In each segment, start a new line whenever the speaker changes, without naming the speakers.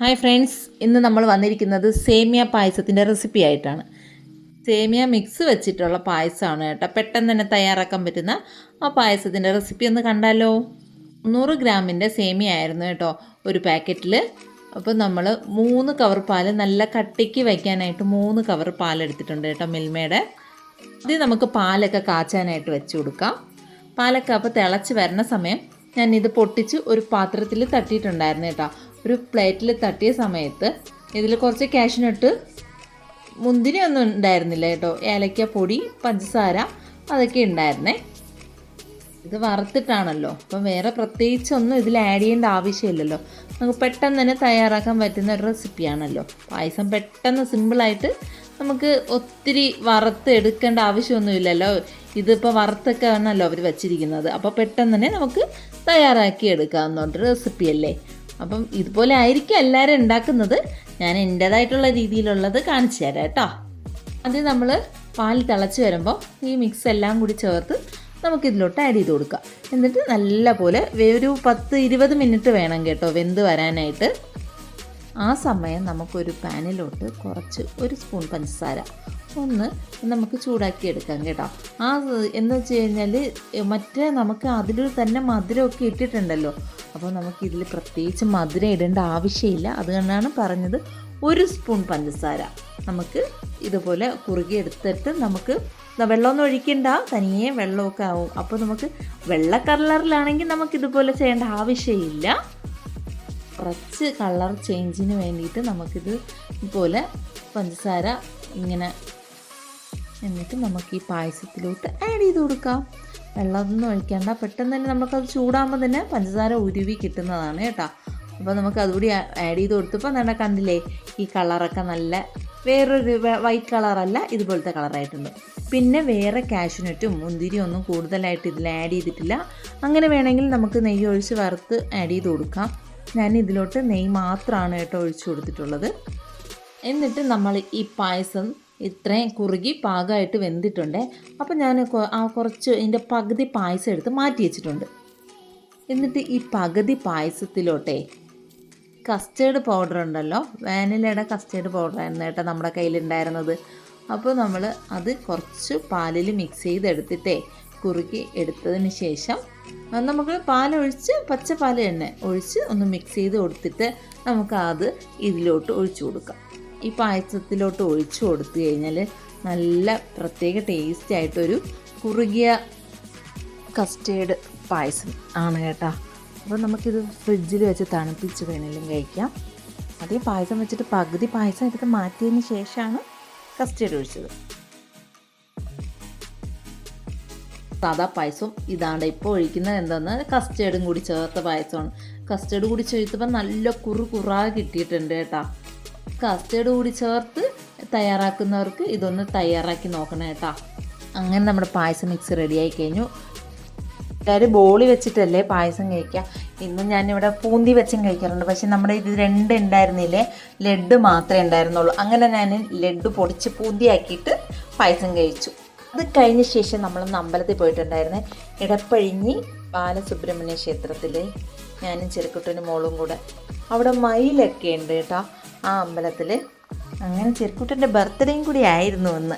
Hi friends, ഇന്ന് നമ്മൾ വന്നിരിക്കുന്നത് സേമിയ പായസത്തിൻ്റെ റെസിപ്പി ആയിട്ടാണ്. സേമിയ മിക്സ് വെച്ചിട്ടുള്ള പായസമാണ് കേട്ടോ. പെട്ടെന്ന് തന്നെ തയ്യാറാക്കാൻ പറ്റുന്ന ആ പായസത്തിൻ്റെ റെസിപ്പി ഒന്ന് കണ്ടാലോ. 100 ഗ്രാമിൻ്റെ സേമിയ ആയിരുന്നു കേട്ടോ ഒരു പാക്കറ്റിൽ. അപ്പോൾ നമ്മൾ 3 കവർ പാൽ നല്ല കട്ടിക്ക് വയ്ക്കാനായിട്ട് 3 കവർ പാലെടുത്തിട്ടുണ്ട് കേട്ടോ മിൽമയുടെ. ഇത് നമുക്ക് പാലൊക്കെ കാച്ചാനായിട്ട് വെച്ച് കൊടുക്കാം. പാലൊക്കെ അപ്പോൾ തിളച്ച് വരുന്ന സമയം ഞാനിത് പൊട്ടിച്ച് ഒരു പാത്രത്തിൽ തട്ടിയിട്ടുണ്ടായിരുന്നു കേട്ടോ. ഒരു പ്ലേറ്റിൽ തട്ടിയ സമയത്ത് ഇതിൽ കുറച്ച് കാഷ്നട്ട്, മുന്തിരി ഒന്നും ഉണ്ടായിരുന്നില്ല കേട്ടോ, ഏലക്ക പൊടി, പഞ്ചസാര അതൊക്കെ ഉണ്ടായിരുന്നേ. ഇത് വറുത്തിട്ടാണല്ലോ, അപ്പം വേറെ പ്രത്യേകിച്ചൊന്നും ഇതിൽ ആഡ് ചെയ്യേണ്ട ആവശ്യമില്ലല്ലോ. നമുക്ക് പെട്ടെന്ന് തന്നെ തയ്യാറാക്കാൻ പറ്റുന്ന ഒരു റെസിപ്പിയാണല്ലോ പായസം. പെട്ടെന്ന് സിമ്പിളായിട്ട് നമുക്ക് ഒത്തിരി വറുത്ത് എടുക്കേണ്ട ആവശ്യമൊന്നുമില്ലല്ലോ. ഇതിപ്പോൾ വറുത്തൊക്കെ ആണല്ലോ അവർ വെച്ചിരിക്കുന്നത്. അപ്പോൾ പെട്ടെന്ന് തന്നെ നമുക്ക് തയ്യാറാക്കി എടുക്കാവുന്ന ഒരു റെസിപ്പിയല്ലേ. അപ്പം ഇതുപോലെ ആയിരിക്കും എല്ലാവരും ഉണ്ടാക്കുന്നത്. ഞാൻ എൻ്റേതായിട്ടുള്ള രീതിയിലുള്ളത് കാണിച്ചു തരാം കേട്ടോ. ആദ്യം നമ്മൾ പാൽ തിളച്ച് വരുമ്പോൾ ഈ മിക്സ് എല്ലാം കൂടി ചേർത്ത് നമുക്കിതിലോട്ട് ആഡ് ചെയ്ത് കൊടുക്കാം. എന്നിട്ട് നല്ല പോലെ ഒരു 10-20 മിനിറ്റ് വേണം കേട്ടോ വെന്ത് വരാനായിട്ട്. ആ സമയം നമുക്കൊരു പാനിലോട്ട് കുറച്ച് 1 സ്പൂൺ പഞ്ചസാര ഒന്ന് നമുക്ക് ചൂടാക്കി എടുക്കാം കേട്ടോ. എന്ന് വെച്ച് കഴിഞ്ഞാൽ മറ്റേ നമുക്ക് അതിൽ തന്നെ മധുരമൊക്കെ ഇട്ടിട്ടുണ്ടല്ലോ. അപ്പോൾ നമുക്കിതിൽ പ്രത്യേകിച്ച് മധുരം ഇടേണ്ട ആവശ്യമില്ല. അതുകൊണ്ടാണ് പറഞ്ഞത് 1 സ്പൂൺ പഞ്ചസാര നമുക്ക് ഇതുപോലെ കുറുകി എടുത്തിട്ട് നമുക്ക് വെള്ളമൊന്നും ഒഴിക്കണ്ട, തനിയെ വെള്ളമൊക്കെ ആവും. അപ്പോൾ നമുക്ക് വെള്ള കളറിലാണെങ്കിൽ നമുക്കിതുപോലെ ചെയ്യേണ്ട ആവശ്യമില്ല. കുറച്ച് കളർ ചേഞ്ചിന് വേണ്ടിയിട്ട് നമുക്കിത് ഇതുപോലെ പഞ്ചസാര ഇങ്ങനെ എന്നിട്ട് നമുക്ക് ഈ പായസത്തിലോട്ട് ആഡ് ചെയ്ത് കൊടുക്കാം. വെള്ളമൊന്നും ഒഴിക്കേണ്ട, പെട്ടെന്ന് തന്നെ നമുക്കത് ചൂടാകുമ്പോൾ തന്നെ പഞ്ചസാര ഉരുവി കിട്ടുന്നതാണ് കേട്ടോ. അപ്പോൾ നമുക്ക് അതുകൂടി ആഡ് ചെയ്ത് കൊടുത്തപ്പോൾ നല്ല കണ്ടില്ലേ, ഈ കളറൊക്കെ നല്ല വേറൊരു വൈറ്റ് കളറല്ല, ഇതുപോലത്തെ കളറായിട്ടുണ്ട്. പിന്നെ വേറെ കാഷ്നട്ടും മുന്തിരിയും ഒന്നും കൂടുതലായിട്ട് ഇതിൽ ആഡ് ചെയ്തിട്ടില്ല. അങ്ങനെ വേണമെങ്കിൽ നമുക്ക് നെയ്യ് ഒഴിച്ച് വറുത്ത് ആഡ് ചെയ്ത് കൊടുക്കാം. ഞാൻ ഇതിലോട്ട് നെയ്യ് മാത്രമാണ് കേട്ടോ ഒഴിച്ചു കൊടുത്തിട്ടുള്ളത്. എന്നിട്ട് നമ്മൾ ഈ പായസം ഇത്രയും കുറുകി പാകമായിട്ട് വെന്തിട്ടുണ്ട്. അപ്പോൾ ഞാൻ കുറച്ച് ഇതിൻ്റെ പകുതി പായസം എടുത്ത് മാറ്റി വെച്ചിട്ടുണ്ട്. എന്നിട്ട് ഈ പകുതി പായസത്തിലോട്ടേ കസ്റ്റേർഡ് പൗഡർ ഉണ്ടല്ലോ, വാനിലയുടെ കസ്റ്റേർഡ് പൗഡറായിരുന്നു കേട്ടോ നമ്മുടെ കയ്യിലുണ്ടായിരുന്നത്. അപ്പോൾ നമ്മൾ അത് കുറച്ച് പാലിൽ മിക്സ് ചെയ്തെടുത്തിട്ടേ കുറുകി എടുത്തതിന് ശേഷം നമുക്ക് പാലൊഴിച്ച് പച്ചപ്പാൽ തന്നെ ഒഴിച്ച് ഒന്ന് മിക്സ് ചെയ്ത് കൊടുത്തിട്ട് നമുക്ക് അത് ഇതിലോട്ട് ഒഴിച്ചു കൊടുക്കാം. ഈ പായസത്തിലോട്ട് ഒഴിച്ചു കൊടുത്തു കഴിഞ്ഞാൽ നല്ല പ്രത്യേക ടേസ്റ്റി ആയിട്ടൊരു കുറുകിയ കസ്റ്റേർഡ് പായസം ആണ് കേട്ടോ. അപ്പോൾ നമുക്കിത് ഫ്രിഡ്ജിൽ വെച്ച് തണുപ്പിച്ച് വേണമെങ്കിലും കഴിക്കാം. അതേ പായസം വെച്ചിട്ട് പകുതി പായസം എടുത്ത് മാറ്റിയതിന് ശേഷമാണ് കസ്റ്റേർഡ് ഒഴിച്ചത്. സാധാ പായസം ഇതാണ്ട് ഇപ്പോൾ ഒഴിക്കുന്നത് എന്താണെന്ന് കസ്റ്റേർഡും കൂടി ചേർത്ത പായസമാണ്. കസ്റ്റേർഡ് കൂടി ചേർത്തപ്പോൾ നല്ല കുറാ കിട്ടിയിട്ടുണ്ട് കേട്ടോ. കസ്റ്റേർഡ് കൂടി ചേർത്ത് തയ്യാറാക്കുന്നവർക്ക് ഇതൊന്ന് തയ്യാറാക്കി നോക്കണം കേട്ടോ. അങ്ങനെ നമ്മുടെ പായസം മിക്സ് റെഡിയായി കഴിഞ്ഞു. എല്ലാവരും ബോളി വെച്ചിട്ടല്ലേ പായസം കഴിക്കുക. ഇന്ന് ഞാനിവിടെ പൂന്തി വെച്ചും കഴിക്കാറുണ്ട്. പക്ഷെ നമ്മുടെ ഇത് 2 ഉണ്ടായിരുന്നില്ലേ, ലഡ്ഡു മാത്രമേ ഉണ്ടായിരുന്നുള്ളൂ. അങ്ങനെ ഞാൻ ലഡ്ഡു പൊടിച്ച് പൂന്തിയാക്കിയിട്ട് പായസം കഴിച്ചു. അത് കഴിഞ്ഞ ശേഷം നമ്മളൊന്ന് അമ്പലത്തിൽ പോയിട്ടുണ്ടായിരുന്നേ, ഇടപ്പഴിഞ്ഞി ബാലസുബ്രഹ്മണ്യ ക്ഷേത്രത്തിൽ. ഞാനും ചെറുക്കുട്ടനും മോളും കൂടെ. അവിടെ മയിലൊക്കെ ഉണ്ട് കേട്ടോ ആ അമ്പലത്തിൽ. അങ്ങനെ ചെറുക്കുട്ടൻ്റെ ബർത്ത്ഡേയും കൂടി ആയിരുന്നു ഇന്ന്.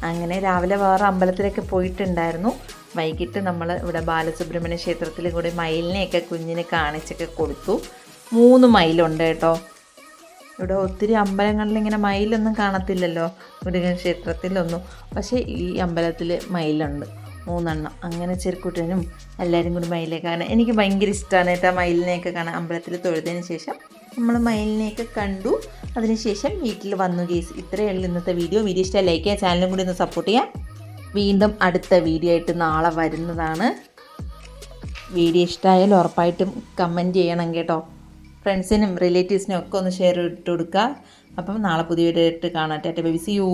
അങ്ങനെ രാവിലെ വേറെ അമ്പലത്തിലൊക്കെ പോയിട്ടുണ്ടായിരുന്നു. വൈകിട്ട് നമ്മൾ ഇവിടെ ബാലസുബ്രഹ്മണ്യ ക്ഷേത്രത്തിൽ കൂടി മയിലിനെയൊക്കെ കുഞ്ഞിനെ കാണിച്ചൊക്കെ കൊടുത്തു. 3 മയിലുണ്ട് കേട്ടോ. ഇവിടെ ഒത്തിരി അമ്പലങ്ങളിൽ ഇങ്ങനെ മയിലൊന്നും കാണത്തില്ലല്ലോ, മുരുകൻ ക്ഷേത്രത്തിലൊന്നും. പക്ഷേ ഈ അമ്പലത്തിൽ മയിലുണ്ട് 3 എണ്ണം. അങ്ങനെ ചെറുക്കുട്ടനും എല്ലാവരും കൂടി മയിലെ കാണാൻ എനിക്ക് ഭയങ്കര ഇഷ്ടമാണ് കേട്ടോ. മയിലിനെയൊക്കെ കാണാൻ അമ്പലത്തിൽ തൊഴുതിന് ശേഷം നമ്മൾ മയിലിനെയൊക്കെ കണ്ടു. അതിനുശേഷം വീട്ടിൽ വന്നു കേസ്. ഇത്രയേ ഉള്ളൂ ഇന്നത്തെ വീഡിയോ. വീഡിയോ ഇഷ്ടമായി ലൈക്ക് ചെയ്യുക, ചാനലും കൂടി ഒന്ന് സപ്പോർട്ട് ചെയ്യാം. വീണ്ടും അടുത്ത വീഡിയോ ആയിട്ട് നാളെ വരുന്നതാണ്. വീഡിയോ ഇഷ്ടമായാലും ഉറപ്പായിട്ടും കമൻറ്റ് ചെയ്യണം കേട്ടോ. ഫ്രണ്ട്സിനും റിലേറ്റീവ്സിനും ഒക്കെ ഒന്ന് ഷെയർ ഇട്ട് കൊടുക്കുക. അപ്പം നാളെ പുതിയ വീഡിയോ ആയിട്ട് കാണാം. Tata bye, see U.